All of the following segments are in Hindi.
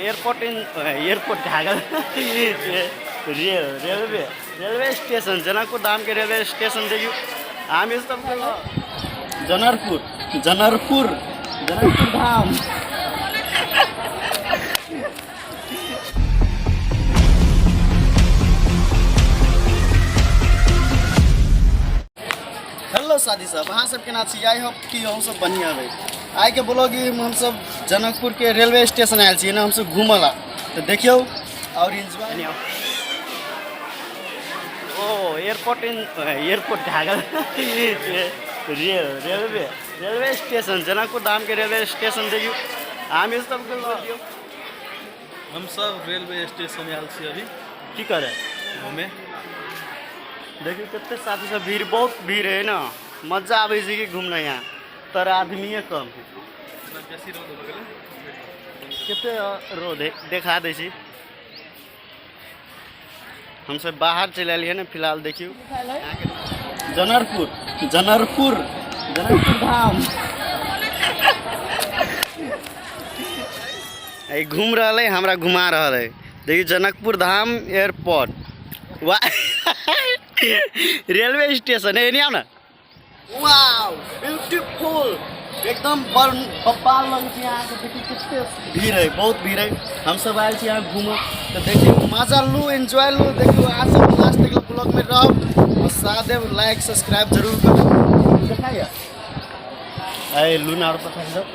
Airport झागल railway station Janakpur Dham के रेलवे स्टेशन देखियो हामी सब जनकपुर धाम। हेलो साथी सब, अहाँ सब केना छी? आई होप कि हम सब बढ़िया रही। आई के ब्लॉग हम सब जनकपुर के रेलवे स्टेशन आयल छी ना, हम सब घूमल ला तो देखियो और एंजॉय। ओ airport झागल railway station Janakpur Dham के रेलवे स्टेशन देखियो हामी सब के हम सब रेलवे स्टेशन आयल छी अभी की करे घूमे। देखियो कितने साथी सब भीड़, बहुत भीड़ है ना, मजा आवे छै कि घूमना यहाँ, तर आदमी कम है। कितने रोड है देखा दे छी। हम सब बाहर चल आए ना फिलहाल। देखियो जनकपुर धाम घूम रहा है, हमरा घुमा रहा है। देखिए जनकपुर धाम एयरपोर्ट वाह रेलवे स्टेशन है नहीं ना। वाओ ब्यूटीफुल एकदम बप्पा लग के यहाँ देखिए कितने भीड़ है, बहुत भीड़ है। हम सब आए यहाँ घूमो तो देखिए मजा लू, एंजॉय लू। देखियो आज सब लास्ट तक ब्लॉग में रहो और साथ में लाइक सब्सक्राइब जरूर करो। दिखाइए अरे लूना और पता है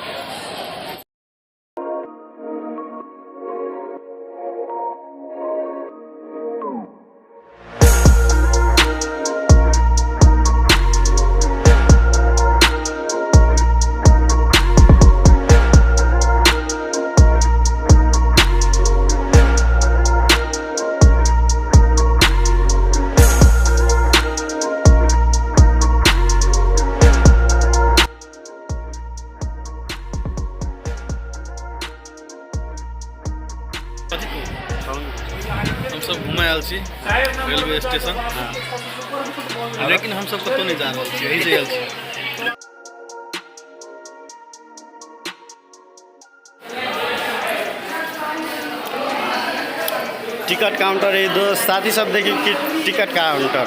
हम सब घूमे आयल छी रेलवे स्टेशन, लेकिन हम सब कतौ नहीं जा रहल छी, यही से आयल छी। टिकट काउंटर है दो साथी सब देखिए कि टिकट काउंटर